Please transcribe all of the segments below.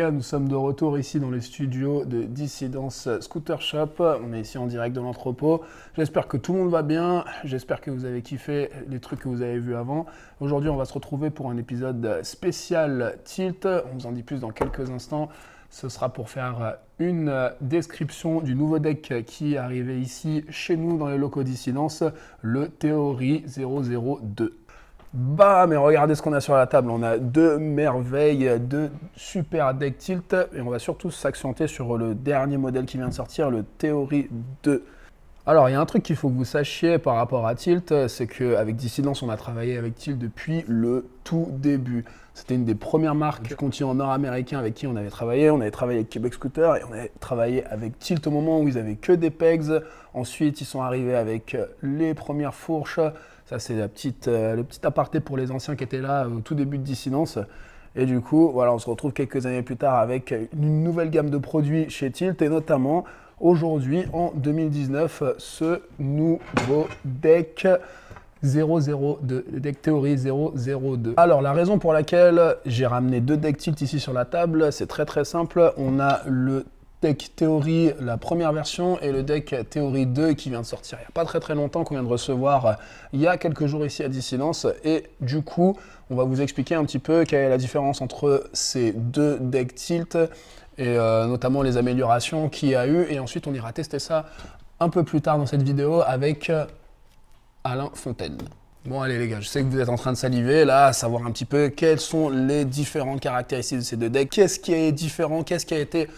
gars, nous sommes de retour ici dans les studios de Dissidence Scooter Shop. On est ici en direct de l'entrepôt. J'espère que tout le monde va bien, j'espère que vous avez kiffé les trucs que vous avez vus avant. Aujourd'hui, on va se retrouver pour un épisode spécial Tilt. On vous en dit plus dans quelques instants. Ce sera pour faire une description du nouveau deck qui est arrivé ici chez nous dans les locaux Dissidence, le Theory 002. Bah, mais regardez ce qu'on a sur la table. On a deux merveilles, deux super decks Tilt. Et on va surtout s'accenter sur le dernier modèle qui vient de sortir, le Theory 2. Alors, il y a un truc qu'il faut que vous sachiez par rapport à Tilt, c'est qu'avec Dissidence, on a travaillé avec Tilt depuis le tout début. C'était une des premières marques du continent nord-américain avec qui on avait travaillé. On avait travaillé avec Québec Scooter et on avait travaillé avec Tilt au moment où ils avaient que des pegs. Ensuite, ils sont arrivés avec les premières fourches. Ça, c'est le petit aparté pour les anciens qui étaient là au tout début de Dissidence. Et du coup, voilà, on se retrouve quelques années plus tard avec une nouvelle gamme de produits chez Tilt et notamment aujourd'hui, en 2019, ce nouveau deck 002, le deck Theory 002. Alors, la raison pour laquelle j'ai ramené deux decks Tilt ici sur la table, c'est très très simple. On a le deck Theory, la première version, et le deck Theory 2 qui vient de sortir il n'y a pas très très longtemps, qu'on vient de recevoir il y a quelques jours ici à Dissidence. Et du coup, on va vous expliquer un petit peu quelle est la différence entre ces deux decks Tilt et notamment les améliorations qu'il y a eu. Et ensuite, on ira tester ça un peu plus tard dans cette vidéo avec Alain Fontaine. Bon allez les gars, je sais que vous êtes en train de saliver là, à savoir un petit peu quelles sont les différentes caractéristiques de ces deux decks, qu'est-ce qui est différent, qu'est-ce qui a été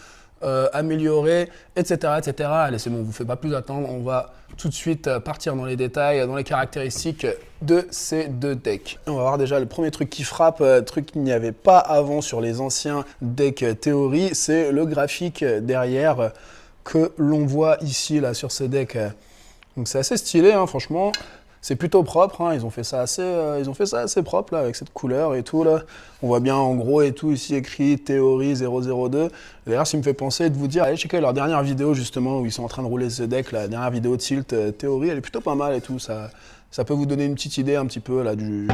amélioré, etc., etc. Allez, c'est bon, on ne vous fait pas plus attendre, on va tout de suite partir dans les détails, dans les caractéristiques de ces deux decks. On va voir déjà le premier truc qui frappe, truc qu'il n'y avait pas avant sur les anciens decks Theory, c'est le graphique derrière que l'on voit ici là sur ce deck. Donc c'est assez stylé, hein, franchement. C'est plutôt propre, hein. Ils ont fait ça assez propre là, avec cette couleur et tout là. On voit bien en gros et tout ici écrit Theory 002. D'ailleurs, ça me fait penser de vous dire, allez checker leur dernière vidéo justement où ils sont en train de rouler ce deck, la dernière vidéo Tilt Theory, elle est plutôt pas mal et tout. Ça peut vous donner une petite idée un petit peu là du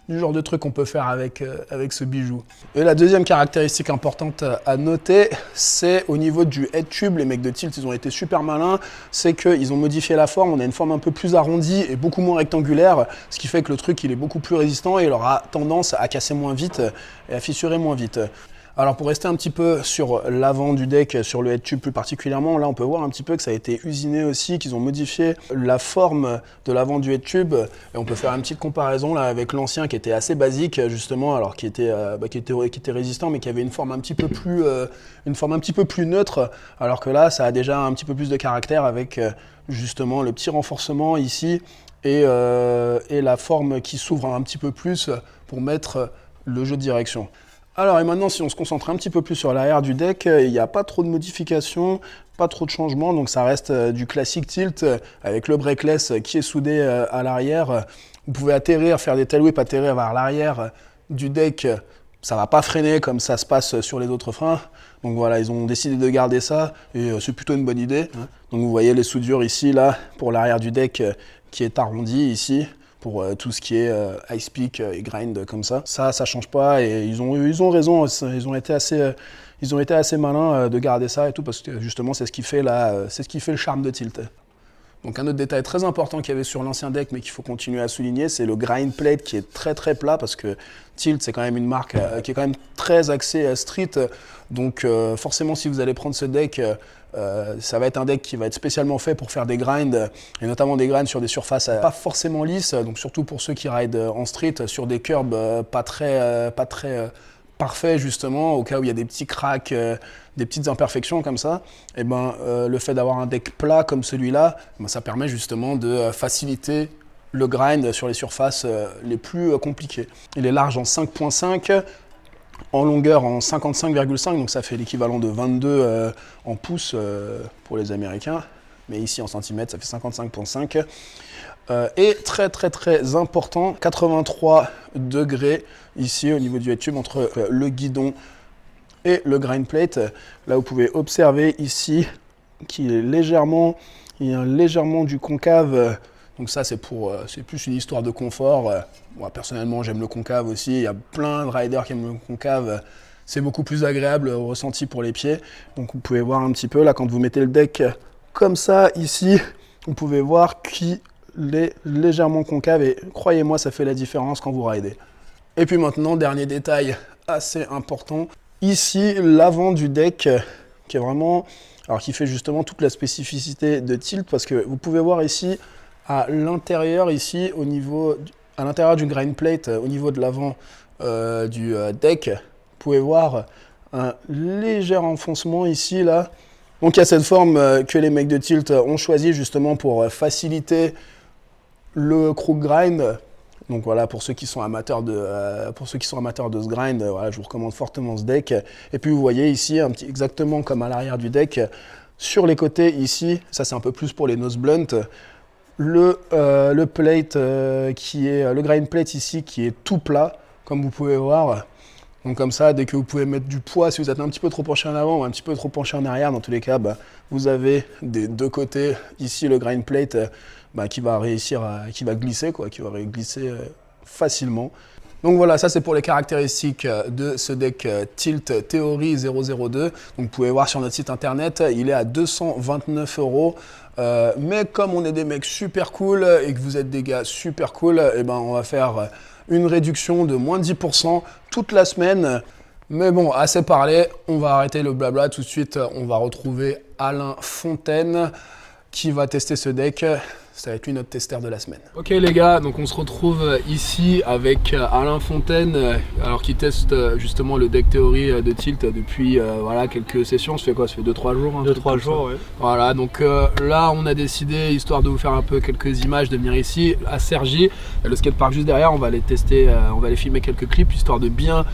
genre de truc qu'on peut faire avec ce bijou. Et la deuxième caractéristique importante à noter, c'est au niveau du head tube. Les mecs de Tilt, ils ont été super malins. C'est qu'ils ont modifié la forme. On a une forme un peu plus arrondie et beaucoup moins rectangulaire, ce qui fait que le truc, il est beaucoup plus résistant et il aura tendance à casser moins vite et à fissurer moins vite. Alors pour rester un petit peu sur l'avant du deck, sur le head tube plus particulièrement, là on peut voir un petit peu que ça a été usiné aussi, qu'ils ont modifié la forme de l'avant du head tube. Et on peut faire une petite comparaison là avec l'ancien qui était assez basique justement, alors qui était résistant mais qui avait une forme un petit peu plus neutre, alors que là ça a déjà un petit peu plus de caractère avec justement le petit renforcement ici et la forme qui s'ouvre un petit peu plus pour mettre le jeu de direction. Alors et maintenant si on se concentre un petit peu plus sur l'arrière du deck, il n'y a pas trop de modifications, pas trop de changements, donc ça reste du classique Tilt avec le breakless qui est soudé à l'arrière. Vous pouvez atterrir, faire des tail whips, atterrir vers l'arrière du deck, ça va pas freiner comme ça se passe sur les autres freins. Donc voilà, ils ont décidé de garder ça et c'est plutôt une bonne idée. Donc vous voyez les soudures ici là pour l'arrière du deck qui est arrondi ici. Pour tout ce qui est ice peak et grind comme ça. Ça change pas et ils ont raison, ils ont été assez malins de garder ça et tout parce que justement c'est ce qui fait le charme de Tilt. Donc un autre détail très important qu'il y avait sur l'ancien deck mais qu'il faut continuer à souligner, c'est le grind plate qui est très très plat parce que Tilt c'est quand même une marque qui est quand même très axée street. Donc forcément si vous allez prendre ce deck, ça va être un deck qui va être spécialement fait pour faire des grinds, et notamment des grinds sur des surfaces pas forcément lisses, donc surtout pour ceux qui ride en street sur des curbs pas très parfaits justement, au cas où il y a des petits cracks, des petites imperfections comme ça. Et le fait d'avoir un deck plat comme celui-là, ça permet justement de faciliter le grind sur les surfaces les plus compliquées. Il est large en 5.5. En longueur en 55,5, donc ça fait l'équivalent de 22 en pouces pour les Américains, mais ici en centimètres ça fait 55,5. Et très très très important, 83 degrés ici au niveau du head tube entre le guidon et le grind plate. Là vous pouvez observer ici qu'il est légèrement du concave. Donc ça c'est plus une histoire de confort. Moi personnellement j'aime le concave aussi, il y a plein de riders qui aiment le concave. c'est beaucoup plus agréable au ressenti pour les pieds. Donc vous pouvez voir un petit peu là quand vous mettez le deck comme ça ici, vous pouvez voir qu'il est légèrement concave et croyez-moi ça fait la différence quand vous ridez. Et puis maintenant, dernier détail assez important, ici l'avant du deck qui est vraiment, alors qui fait justement toute la spécificité de Tilt parce que vous pouvez voir ici à l'intérieur ici au niveau à l'intérieur du grind plate au niveau de l'avant du deck, vous pouvez voir un léger enfoncement ici là. Donc il y a cette forme que les mecs de Tilt ont choisi justement pour faciliter le crook grind. Donc voilà, pour ceux qui sont amateurs de ce grind, voilà, je vous recommande fortement ce deck. Et puis vous voyez ici, exactement comme à l'arrière du deck, sur les côtés ici, ça c'est un peu plus pour les nose blunt, le plate le grind plate ici qui est tout plat, comme vous pouvez voir. Donc comme ça, dès que vous pouvez mettre du poids, si vous êtes un petit peu trop penché en avant ou un petit peu trop penché en arrière, dans tous les cas, vous avez des deux côtés ici le grind plate qui va glisser, qui va glisser facilement. Donc voilà, ça c'est pour les caractéristiques de ce deck Tilt Theory 002. Donc vous pouvez voir sur notre site internet, il est à 229 €. Mais comme on est des mecs super cool et que vous êtes des gars super cool, on va faire une réduction de moins de 10% toute la semaine. Mais bon, assez parlé, on va arrêter le blabla. Tout de suite, on va retrouver Alain Fontaine qui va tester ce deck. Ça va être lui notre testeur de la semaine. Ok les gars, donc on se retrouve ici avec Alain Fontaine, alors qui teste justement le deck Theory de Tilt depuis voilà, quelques sessions. Ça fait quoi? Ça fait 2-3 jours? 2-3 jours, oui. Voilà, donc là on a décidé, histoire de vous faire un peu quelques images, de venir ici à Cergy, le skatepark juste derrière. On va aller tester, on va aller filmer quelques clips histoire de bien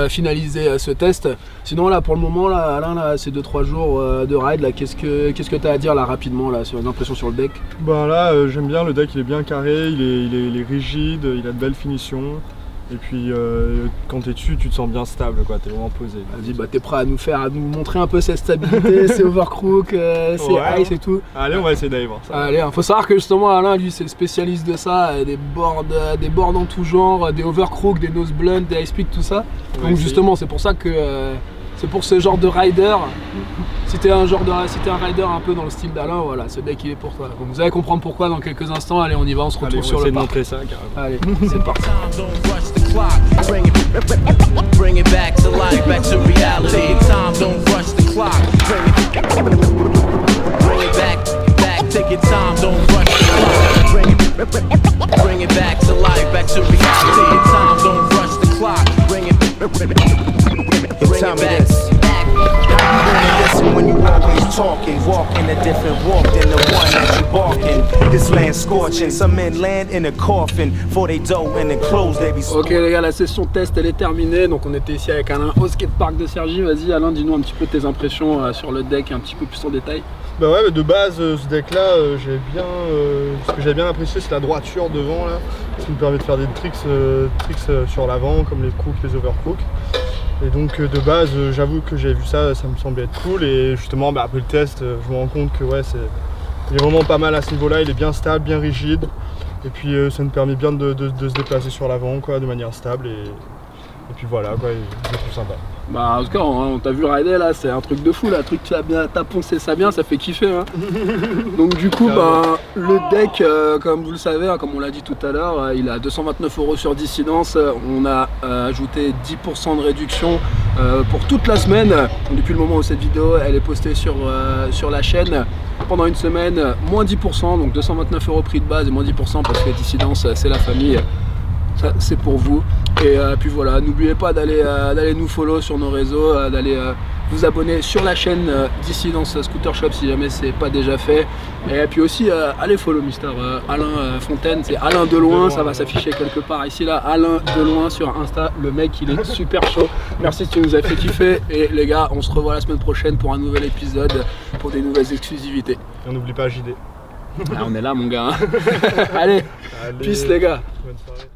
finaliser ce test. Sinon là pour le moment, là, Alain, là, c'est 2-3 jours de ride. Là, qu'est-ce que tu as à dire là rapidement là, sur les impressions sur le deck? Ben là, j'aime bien, le deck il est bien carré, il est rigide, il a de belles finitions. Et puis quand tu es dessus, tu te sens bien stable, quoi, tu es vraiment posé. Vas-y, t'es prêt à nous montrer un peu cette stabilité, c'est overcrook, c'est ice et tout. Allez, on va essayer d'aller voir ça. Allez, faut savoir que justement Alain, lui, c'est le spécialiste de ça, des boards en tout genre, des overcrook, des nose blunt, des ice pick, tout ça. Donc justement, c'est pour ça que c'est pour ce genre de rider. Si t'es un rider un peu dans le style d'Alain, voilà, ce deck il est pour toi. Donc vous allez comprendre pourquoi dans quelques instants. Allez, on y va, on se retrouve sur le parc. Montrer ça, carrément. Allez, c'est parti. Bring it back to life, back to reality. Time don't rush the clock. Bring it back, take your time, don't rush the clock. Bring it back to life, back to reality. Time don't rush the clock. Bring it back. Listen when you always talking, walking a different walk than the one that you barking. This land scorching, some men land in a coffin for they dough and the clothes they be. Ok les gars, la session test elle est terminée. Donc on était ici avec Alain au skatepark de Cergy. Vas-y Alain, dis-nous un petit peu tes impressions sur le deck, un petit peu plus en détail. Bah ouais, de base ce deck là, ce que j'ai bien apprécié c'est la droiture devant là, ce qui me permet de faire des tricks sur l'avant comme les crooks, les overcrooks. Et donc de base, j'avoue que j'ai vu ça, ça me semblait être cool. Et justement, après le test, je me rends compte que ouais, il est vraiment pas mal à ce niveau-là. Il est bien stable, bien rigide. Et puis ça nous permet bien de se déplacer sur l'avant, quoi, de manière stable. Et puis voilà, quoi, c'est tout sympa. Bah en tout cas, on t'a vu rider là, c'est un truc de fou là, t'as poncé ça bien, ça fait kiffer hein. Donc du coup, le deck, comme vous le savez, hein, comme on l'a dit tout à l'heure, il est à 229 € sur Dissidence. On a ajouté 10% de réduction pour toute la semaine, depuis le moment où cette vidéo elle est postée sur la chaîne. Pendant une semaine, moins 10%, donc 229 € prix de base et moins 10% parce que Dissidence c'est la famille. Ça c'est pour vous. Et puis voilà, n'oubliez pas d'aller nous follow sur nos réseaux, d'aller vous abonner sur la chaîne Dissidence Scooter Shop si jamais c'est pas déjà fait. Et puis aussi allez follow Mister Alain Fontaine, c'est Alain Deloin, ça va s'afficher quelque part ici là, Alain Deloin sur Insta, le mec il est super chaud. Merci si tu nous as fait kiffer et les gars, on se revoit la semaine prochaine pour un nouvel épisode, pour des nouvelles exclusivités. Et on n'oublie pas JD. Ah, on est là mon gars. Allez, peace les gars. Bonne soirée.